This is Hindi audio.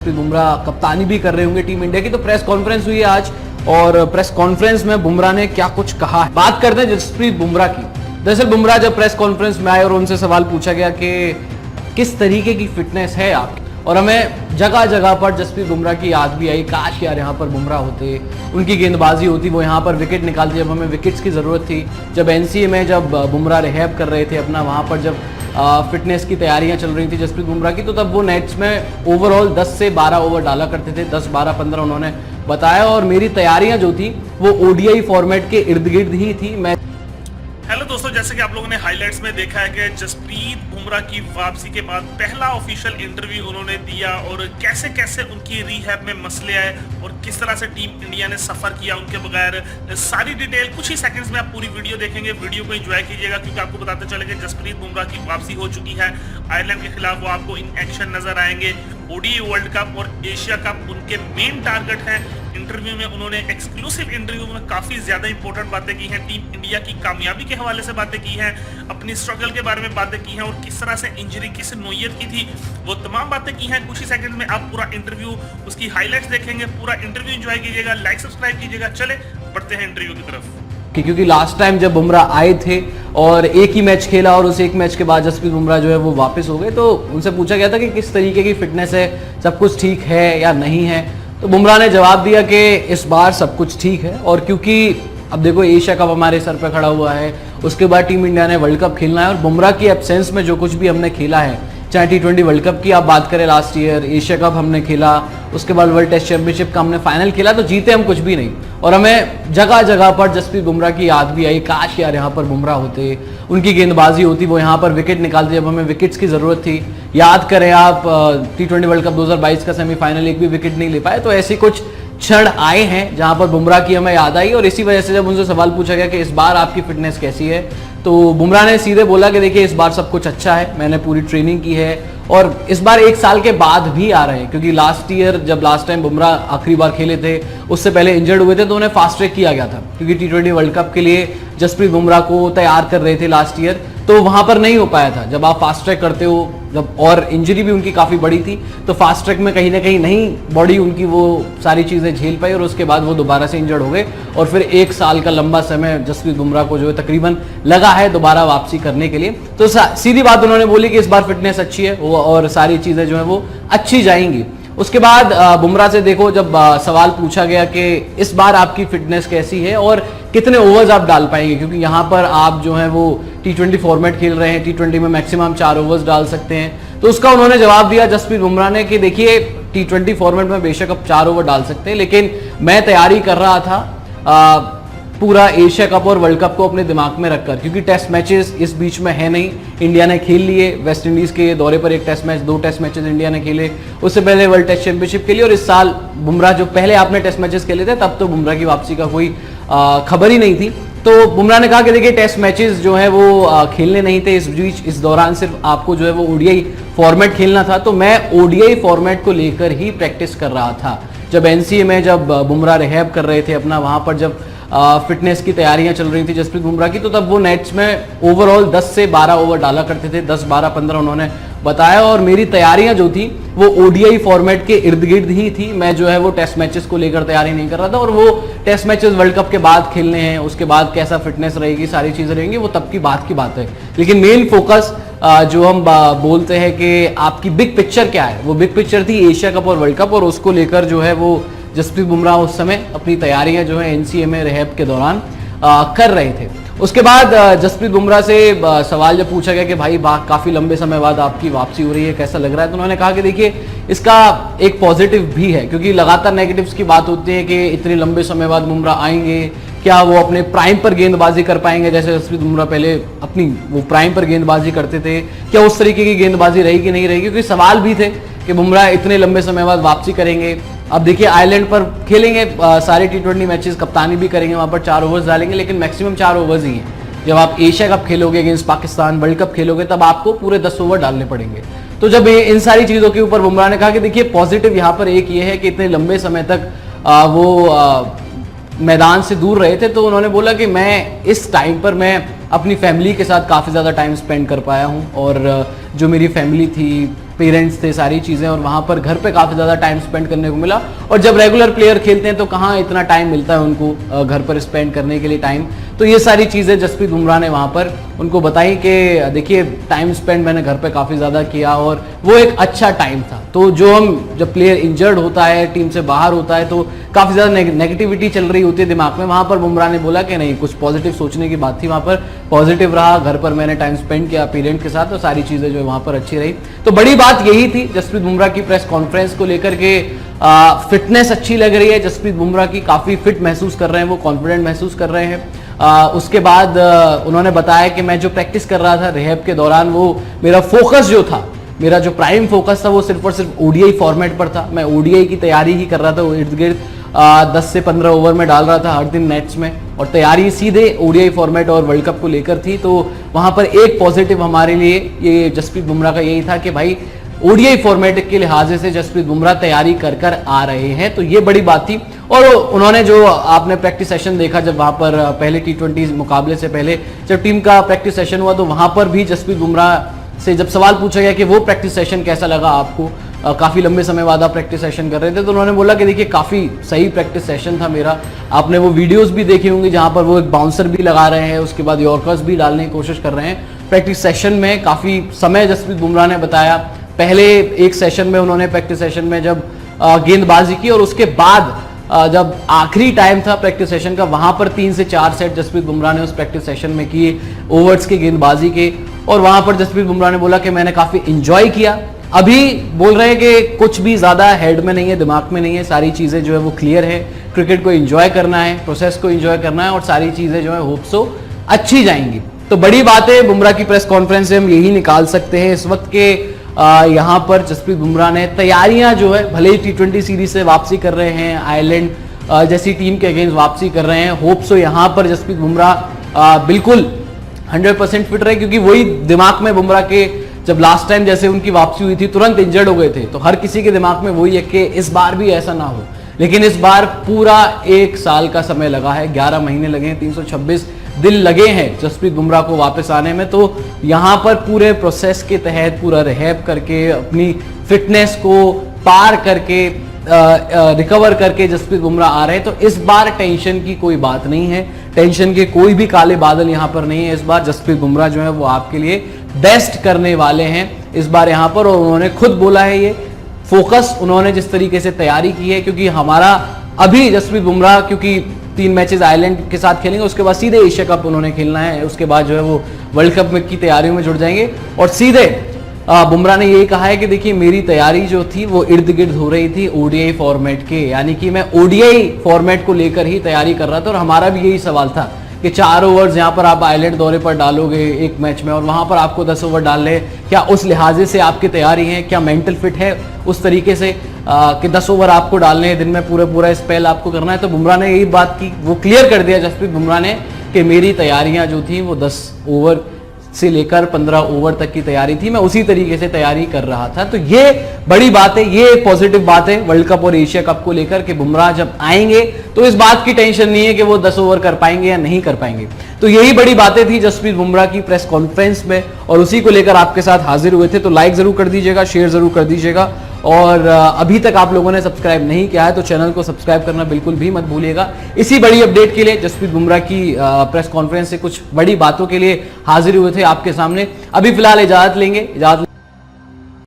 बुमराह कप्तानी भी कर रहे होंगे टीम इंडिया की। तो प्रेस कॉन्फ्रेंस हुई है आज और प्रेस कॉन्फ्रेंस में बुमराह ने क्या कुछ कहा है। बात करते हैं जसप्रीत बुमराह की। दरअसल बुमराह जब प्रेस कॉन्फ्रेंस में आए और उनसे सवाल पूछा गया कि किस तरीके की फिटनेस है आपकी, और हमें जगह जगह पर जसप्रीत बुमराह की याद भी आई। काश यार यहाँ पर बुमराह होते, उनकी गेंदबाजी होती, वो यहाँ पर विकेट निकालते जब हमें विकेट्स की ज़रूरत थी। जब एनसीए में जब बुमराह रिहैब कर रहे थे अपना, वहाँ पर जब फिटनेस की तैयारियां चल रही थी जसप्रीत बुमराह की, तो तब वो नेट्स में ओवरऑल 10 से 12 ओवर डाला करते थे। 10, 12, 15 उन्होंने बताया। और मेरी तैयारियां जो थी वो ओडीआई फॉर्मेट के इर्द गिर्द ही थी। मैं हेलो दोस्तों, जैसे कि आप लोगों ने हाइलाइट्स में देखा है कि जसप्रीत बुमराह की वापसी के बाद पहला ऑफिशियल इंटरव्यू उन्होंने दिया और कैसे कैसे उनकी रीहैब में मसले आए और किस तरह से टीम इंडिया ने सफर किया उनके बगैर। सारी डिटेल कुछ ही सेकंड्स में आप पूरी वीडियो देखेंगे। वीडियो को एंजॉय कीजिएगा क्योंकि आपको बताते चलेंगे जसप्रीत बुमराह की वापसी हो चुकी है। आयरलैंड के खिलाफ वो आपको इन एक्शन नजर आएंगे। ओडीआई वर्ल्ड कप और एशिया कप उनके मेन टारगेट हैं। इंटरव्यू में उन्होंने एक्सक्लूसिव इंटरव्यू में काफी ज्यादा इंपॉर्टेंट बातें की हैं। टीम इंडिया की कामयाबी के हवाले से बातें की हैं, अपनी स्ट्रगल के बारे में बातें की हैं और किस तरह से इंजरी किस नोयत की थी वो तमाम बातें की हैं। कुछ ही सेकंड में आप पूरा इंटरव्यू उसकी हाइलाइट्स देखेंगे। पूरा इंटरव्यू एंजॉय कीजिएगा, लाइक सब्सक्राइब कीजिएगा। चले बढ़ते हैं इंटरव्यू की तरफ। क्योंकि लास्ट टाइम जब बुमराह आए थे और एक ही मैच खेला और उस एक मैच के बाद जसप्रीत बुमराह जो है वो वापस हो गए, तो उनसे पूछा गया था कि किस तरीके की फिटनेस है, सब कुछ ठीक है या नहीं है। तो बुमराह ने जवाब दिया कि इस बार सब कुछ ठीक है। और क्योंकि अब देखो एशिया कप हमारे सर पे खड़ा हुआ है, उसके बाद टीम इंडिया ने वर्ल्ड कप खेलना है और बुमराह की एब्सेंस में जो कुछ भी हमने खेला है, चाहे टी20 वर्ल्ड कप की आप बात करें, लास्ट ईयर एशिया कप हमने खेला, उसके बाद वर्ल्ड टेस्ट चैंपियनशिप का हमने फाइनल खेला, तो जीते हम कुछ भी नहीं। और हमें जगह जगह पर जसप्रीत बुमराह की याद भी आई। काश यार यहाँ पर बुमराह होते, उनकी गेंदबाजी होती, वो यहाँ पर विकेट निकालते जब हमें विकेट्स की ज़रूरत थी। याद करें आप टी20 वर्ल्ड कप 2022 का सेमीफाइनल, एक भी विकेट नहीं ले पाए। तो ऐसी कुछ क्षण आए हैं जहां पर बुमराह की हमें याद आई। और इसी वजह से जब उनसे सवाल पूछा गया कि इस बार आपकी फिटनेस कैसी है, तो बुमराह ने सीधे बोला कि देखिए इस बार सब कुछ अच्छा है, मैंने पूरी ट्रेनिंग की है और इस बार 1 साल के बाद भी आ रहे हैं। क्योंकि लास्ट ईयर जब लास्ट टाइम बुमराह आखिरी बार खेले थे, उससे पहले इंजर्ड हुए थे, तो उन्हें फास्ट ट्रैक किया गया था क्योंकि टी20 वर्ल्ड कप के लिए जसप्रीत बुमराह को तैयार कर रहे थे लास्ट ईयर, तो वहां पर नहीं हो पाया था। जब आप फास्ट ट्रैक करते हो, जब और इंजरी भी उनकी काफ़ी बड़ी थी, तो फास्ट ट्रैक में कहीं ना कहीं नहीं बॉडी उनकी वो सारी चीज़ें झेल पाई और उसके बाद वो दोबारा से इंजर्ड हो गए। और फिर 1 साल का लंबा समय जसप्रीत बुमराह को जो है तकरीबन लगा है दोबारा वापसी करने के लिए। तो सीधी बात उन्होंने बोली कि इस बार फिटनेस अच्छी है और सारी चीज़ें जो है वो अच्छी जाएंगी। उसके बाद बुमराह से देखो जब सवाल पूछा गया कि इस बार आपकी फिटनेस कैसी है और कितने ओवर्स आप डाल पाएंगे, क्योंकि यहाँ पर आप जो है वो टी20 फॉर्मेट खेल रहे हैं, टी20 में मैक्सिमम 4 ओवर्स डाल सकते हैं। तो उसका उन्होंने जवाब दिया जसप्रीत बुमराह ने कि देखिए टी20 फॉर्मेट में बेशक आप 4 ओवर डाल सकते हैं, लेकिन मैं तैयारी कर रहा था पूरा एशिया कप और वर्ल्ड कप को अपने दिमाग में रखकर, क्योंकि टेस्ट मैचेस इस बीच में है नहीं। इंडिया ने खेल लिए, वेस्ट इंडीज़ के दौरे पर 1 test match, 2 test matches India ने खेले, उससे पहले वर्ल्ड टेस्ट चैंपियनशिप के लिए। और इस साल बुमराह जो पहले आपने टेस्ट मैचेस खेले थे, तब तो बुमराह की वापसी का कोई खबर ही नहीं थी। तो बुमराह ने कहा कि देखिए टेस्ट मैचेस जो है वो खेलने नहीं थे इस बीच, इस दौरान सिर्फ आपको जो है वो ओडीआई फॉर्मेट खेलना था। तो मैं ओडीआई फॉर्मेट को लेकर ही प्रैक्टिस कर रहा था। जब एनसीए में जब बुमराह रिहैब कर रहे थे अपना, वहाँ पर जब फिटनेस की तैयारियां चल रही थी जसप्रीत बुमराह की, तो तब वो नेट्स में ओवरऑल 10 से 12 ओवर डाला करते थे। 10, 12, 15 उन्होंने बताया। और मेरी तैयारियां जो थी वो ओडीआई फॉर्मेट के इर्द गिर्द ही थी। मैं जो है वो टेस्ट मैचेस को लेकर तैयारी नहीं कर रहा था। और वो टेस्ट मैचेस वर्ल्ड कप के बाद खेलने हैं, उसके बाद कैसा फिटनेस रहेगी, सारी चीज़ें रहेंगी, वो तब की बात है। लेकिन मेन फोकस जो हम बोलते हैं कि आपकी बिग पिक्चर क्या है, वो बिग पिक्चर थी एशिया कप और वर्ल्ड कप, और उसको लेकर जो है वो जसप्रीत बुमराह उस समय अपनी तैयारियां जो है एनसीए में रिहैब के दौरान कर रहे थे। उसके बाद जसप्रीत बुमराह से सवाल जब पूछा गया कि भाई काफ़ी लंबे समय बाद आपकी वापसी हो रही है, कैसा लग रहा है, तो उन्होंने कहा कि देखिए इसका एक पॉजिटिव भी है, क्योंकि लगातार नेगेटिव्स की बात होती है कि इतने लंबे समय बाद बुमराह आएंगे, क्या वो अपने प्राइम पर गेंदबाजी कर पाएंगे, जैसे जसप्रीत बुमराह पहले अपनी वो प्राइम पर गेंदबाजी करते थे, क्या उस तरीके की गेंदबाजी रहेगी नहीं रहेगी, क्योंकि सवाल भी थे कि बुमराह इतने लंबे समय बाद वापसी करेंगे। अब देखिए आयरलैंड पर खेलेंगे सारे टी20 मैचेस, कप्तानी भी करेंगे, वहाँ पर 4 ओवर्स डालेंगे, लेकिन मैक्सिमम 4 ओवर्स ही हैं। जब आप एशिया कप खेलोगे अगेंस्ट पाकिस्तान, वर्ल्ड कप खेलोगे, तब आपको पूरे 10 ओवर डालने पड़ेंगे। तो जब इन सारी चीज़ों के ऊपर बुमराह ने कहा कि देखिए पॉजिटिव यहाँ पर एक ये है कि इतने लंबे समय तक वो मैदान से दूर रहे थे, तो उन्होंने बोला कि मैं इस टाइम पर मैं अपनी फैमिली के साथ काफ़ी ज़्यादा टाइम स्पेंड कर पाया हूँ और जो मेरी फैमिली थी, पेरेंट्स थे, सारी चीज़ें, और वहाँ पर घर पे काफ़ी ज़्यादा टाइम स्पेंड करने को मिला। और जब रेगुलर प्लेयर खेलते हैं तो कहाँ इतना टाइम मिलता है उनको घर पर स्पेंड करने के लिए टाइम। तो ये सारी चीज़ें जसप्रीत बुमराह ने वहाँ पर उनको बताई कि देखिए टाइम स्पेंड मैंने घर पे काफ़ी ज़्यादा किया और वो एक अच्छा टाइम था। तो जो हम जब प्लेयर इंजर्ड होता है, टीम से बाहर होता है, तो काफ़ी ज़्यादा नेगेटिविटी चल रही होती है दिमाग में। वहाँ पर बुमराह ने बोला कि नहीं, कुछ पॉजिटिव सोचने की बात थी, वहाँ पर पॉजिटिव रहा, घर पर मैंने टाइम स्पेंड किया पेरेंट के साथ, तो सारी चीज़ें जो है वहाँ पर अच्छी रही। तो बड़ी बात यही थी जसप्रीत बुमराह की प्रेस कॉन्फ्रेंस को लेकर के। फिटनेस अच्छी लग रही है जसप्रीत बुमराह की, काफ़ी फिट महसूस कर रहे हैं वो, कॉन्फिडेंट महसूस कर रहे हैं। उसके बाद उन्होंने बताया कि मैं जो प्रैक्टिस कर रहा था रिहैब के दौरान, वो मेरा फोकस जो था, मेरा जो प्राइम फोकस था वो सिर्फ और सिर्फ ओडीआई फॉर्मेट पर था। मैं ओडीआई की तैयारी ही कर रहा था, वो इर्द गिर्द 10 से 15 ओवर में डाल रहा था हर दिन नेट्स में, और तैयारी सीधे ओडीआई फॉर्मेट और वर्ल्ड कप को लेकर थी। तो वहां पर एक पॉजिटिव हमारे लिए ये जसप्रीत बुमराह का यही था कि भाई ओडीआई फॉर्मेट के लिहाजे से जसप्रीत बुमराह तैयारी कर कर आ रहे हैं, तो ये बड़ी बात थी। और उन्होंने जो आपने प्रैक्टिस सेशन देखा जब वहां पर पहले T20 मुकाबले से पहले जब टीम का प्रैक्टिस सेशन हुआ, तो वहां पर भी जसप्रीत बुमराह से जब सवाल पूछा गया कि वो प्रैक्टिस सेशन कैसा लगा आपको, काफ़ी लंबे समय बाद आप प्रैक्टिस सेशन कर रहे थे, तो उन्होंने बोला कि देखिए काफ़ी सही प्रैक्टिस सेशन था मेरा। आपने वो वीडियोस भी देखी होंगी जहां पर वो एक बाउंसर भी लगा रहे हैं, उसके बाद यॉर्कर्स भी डालने की कोशिश कर रहे हैं प्रैक्टिस सेशन में। काफ़ी समय जसप्रीत बुमराह ने बताया, पहले एक सेशन में उन्होंने प्रैक्टिस सेशन में जब गेंदबाजी की, और उसके बाद जब आखिरी टाइम था प्रैक्टिस सेशन का, वहां पर 3 से 4 सेट जसप्रीत बुमराह ने उस प्रैक्टिस सेशन में किए ओवर्स के गेंदबाजी के। और वहां पर जसप्रीत बुमराह ने बोला कि मैंने काफी इंजॉय किया। अभी बोल रहे हैं कि कुछ भी ज्यादा हेड में नहीं है, दिमाग में नहीं है, सारी चीजें जो है वो क्लियर है। क्रिकेट को एंजॉय करना है, प्रोसेस को एंजॉय करना है, और सारी चीजें जो है होप सो अच्छी जाएंगी। तो बड़ी बात है, बुमराह की प्रेस कॉन्फ्रेंस से हम यही निकाल सकते हैं इस वक्त के यहाँ पर जसप्रीत बुमराह ने तैयारियां जो है, भले ही T20 सीरीज से वापसी कर रहे हैं, आयरलैंड जैसी टीम के अगेंस्ट वापसी कर रहे हैं, होप सो यहाँ पर जसप्रीत बुमराह बिल्कुल 100% फिट रहे, क्योंकि वही दिमाग में बुमराह के जब लास्ट टाइम जैसे उनकी वापसी हुई थी तुरंत इंजर्ड हो गए थे, तो हर किसी के दिमाग में वही है कि इस बार भी ऐसा ना हो। लेकिन इस बार पूरा 1 साल का समय लगा है, 11 महीने लगे हैं, 326 दिन लगे हैं जसप्रीत बुमराह को वापस आने में। तो यहाँ पर पूरे प्रोसेस के तहत पूरा रिहैब करके, अपनी फिटनेस को पार करके, रिकवर करके जसप्रीत बुमराह आ रहे हैं। तो इस बार टेंशन की कोई बात नहीं है, टेंशन के कोई भी काले बादल यहाँ पर नहीं है। इस बार जसप्रीत बुमराह जो है वो आपके लिए बेस्ट करने वाले हैं इस बार यहाँ पर, और उन्होंने खुद बोला है ये फोकस उन्होंने जिस तरीके से तैयारी की है, क्योंकि हमारा अभी जसप्रीत बुमराह क्योंकि 3 मैचेस आयरलैंड के साथ खेलेंगे, उसके बाद सीधे एशिया कप उन्होंने खेलना है, उसके बाद जो है वो वर्ल्ड कप में की तैयारियों में जुड़ जाएंगे। और सीधे बुमराह ने यही कहा है कि देखिए मेरी तैयारी जो थी वो इर्द गिर्द हो रही थी ओडीआई फॉर्मेट के, यानी कि मैं ओडीआई फॉर्मेट को लेकर ही तैयारी कर रहा था। और हमारा भी यही सवाल था कि 4 ओवर्स यहाँ पर आप आयरलैंड दौरे पर डालोगे एक मैच में, और वहां पर आपको 10 ओवर डालने, क्या उस लिहाजे से आपकी तैयारी है, क्या मेंटल फिट है उस तरीके से कि 10 ओवर आपको डालने हैं, दिन में पूरा स्पेल आपको करना है। तो बुमराह ने यही बात की, वो क्लियर कर दिया जसप्रीत बुमराह ने कि मेरी तैयारियां जो थी वो 10 ओवर से लेकर 15 ओवर तक की तैयारी थी, मैं उसी तरीके से तैयारी कर रहा था। तो ये बड़ी बात है, ये एक पॉजिटिव बात है वर्ल्ड कप और एशिया कप को लेकर कि बुमराह जब आएंगे तो इस बात की टेंशन नहीं है कि वो 10 ओवर कर पाएंगे या नहीं कर पाएंगे। तो यही बड़ी बातें थी जसप्रीत बुमराह की प्रेस कॉन्फ्रेंस में, और उसी को लेकर आपके साथ हाजिर हुए थे। तो लाइक जरूर कर दीजिएगा, शेयर जरूर कर दीजिएगा, और अभी तक आप लोगों ने सब्सक्राइब नहीं किया है तो चैनल को सब्सक्राइब करना बिल्कुल भी मत भूलिएगा। इसी बड़ी अपडेट के लिए, जसप्रीत बुमराह की प्रेस कॉन्फ्रेंस से कुछ बड़ी बातों के लिए हाजिर हुए थे आपके सामने। अभी फिलहाल इजाजत लेंगे, इजाजत